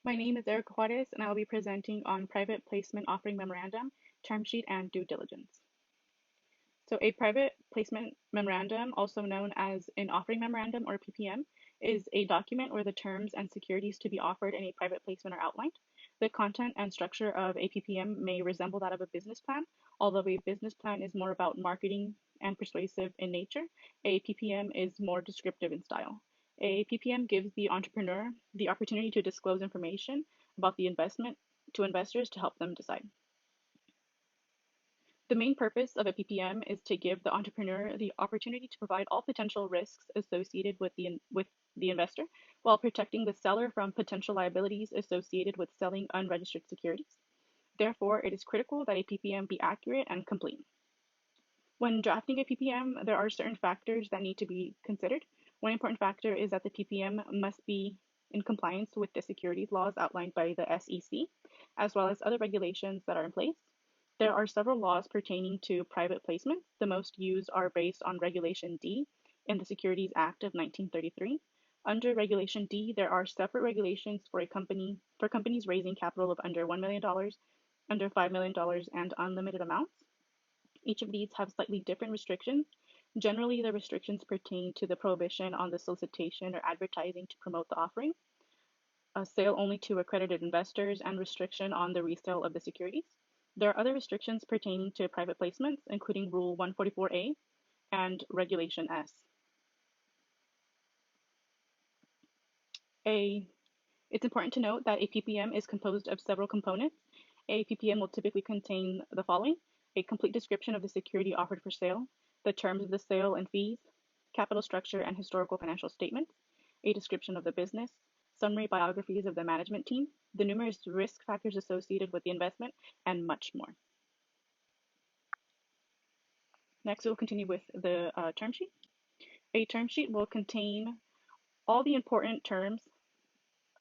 My name is Erika Juarez, and I will be presenting on private placement offering memorandum, term sheet, and due diligence. So a private placement memorandum, also known as an offering memorandum or PPM, is a document where the terms and securities to be offered in a private placement are outlined. The content and structure of a PPM may resemble that of a business plan, although a business plan is more about marketing and persuasive in nature. A PPM is more descriptive in style. A PPM gives the entrepreneur the opportunity to disclose information about the investment to investors to help them decide. The main purpose of a PPM is to give the entrepreneur the opportunity to provide all potential risks associated with the investor while protecting the seller from potential liabilities associated with selling unregistered securities. Therefore, it is critical that a PPM be accurate and complete. When drafting a PPM, there are certain factors that need to be considered. One important factor is that the PPM must be in compliance with the securities laws outlined by the SEC, as well as other regulations that are in place. There are several laws pertaining to private placements. The most used are based on Regulation D in the Securities Act of 1933. Under Regulation D, there are separate regulations for companies raising capital of under $1 million, under $5 million, and unlimited amounts. Each of these have slightly different restrictions. Generally, the restrictions pertain to the prohibition on the solicitation or advertising to promote the offering, a sale only to accredited investors, and restriction on the resale of the securities. There are other restrictions pertaining to private placements, including Rule 144A and Regulation S. It's important to note that a PPM is composed of several components. A PPM will typically contain the following: a complete description of the security offered for sale, the terms of the sale and fees, capital structure and historical financial statements, a description of the business, summary biographies of the management team, the numerous risk factors associated with the investment, and much more. Next, we'll continue with the term sheet. A term sheet will contain all the important terms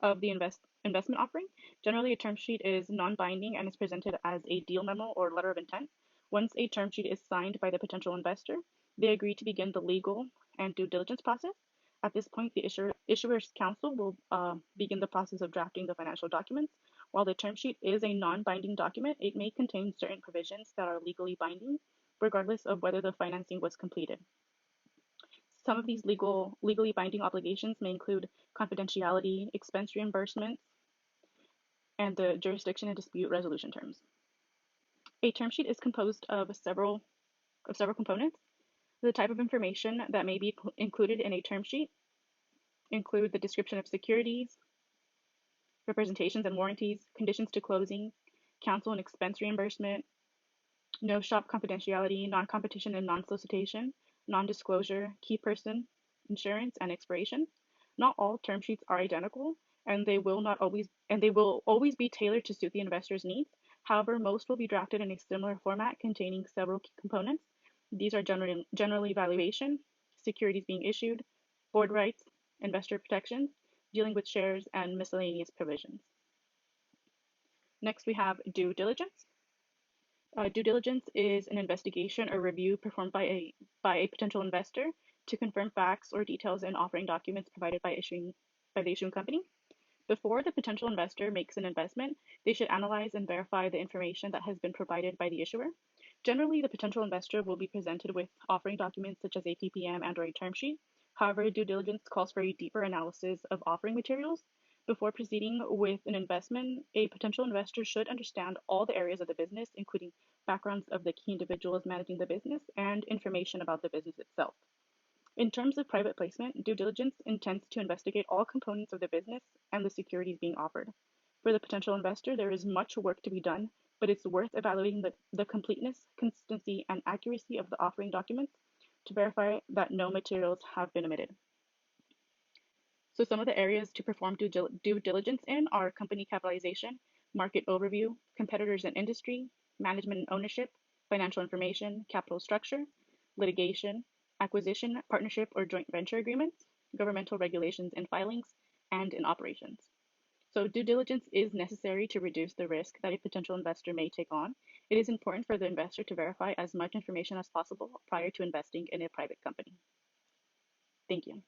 of the investment offering. Generally, a term sheet is non-binding and is presented as a deal memo or letter of intent. Once a term sheet is signed by the potential investor, they agree to begin the legal and due diligence process. At this point, the issuer's counsel will begin the process of drafting the financial documents. While the term sheet is a non-binding document, it may contain certain provisions that are legally binding, regardless of whether the financing was completed. Some of these legally binding obligations may include confidentiality, expense reimbursements, and the jurisdiction and dispute resolution terms. A term sheet is composed of several components. The type of information that may be included in a term sheet include the description of securities, representations and warranties, conditions to closing, counsel and expense reimbursement, no shop confidentiality, non-competition and non-solicitation, non-disclosure, key person, insurance, and expiration. Not all term sheets are identical, and they will always be tailored to suit the investor's needs. However, most will be drafted in a similar format containing several key components. These are generally valuation, securities being issued, board rights, investor protections, dealing with shares, and miscellaneous provisions. Next, we have due diligence. Due diligence is an investigation or review performed by a potential investor to confirm facts or details in offering documents provided by the issuing company. Before the potential investor makes an investment, they should analyze and verify the information that has been provided by the issuer. Generally, the potential investor will be presented with offering documents such as a PPM and/or a term sheet. However, due diligence calls for a deeper analysis of offering materials. Before proceeding with an investment, a potential investor should understand all the areas of the business, including backgrounds of the key individuals managing the business and information about the business itself. In terms of private placement, due diligence intends to investigate all components of the business and the securities being offered. For the potential investor, there is much work to be done, but it's worth evaluating the completeness, consistency, and accuracy of the offering documents to verify that no materials have been omitted. So some of the areas to perform due diligence in are company capitalization, market overview, competitors and industry, management and ownership, financial information, capital structure, litigation, acquisition, partnership or joint venture agreements, governmental regulations and filings, and in operations. So due diligence is necessary to reduce the risk that a potential investor may take on. It is important for the investor to verify as much information as possible prior to investing in a private company. Thank you.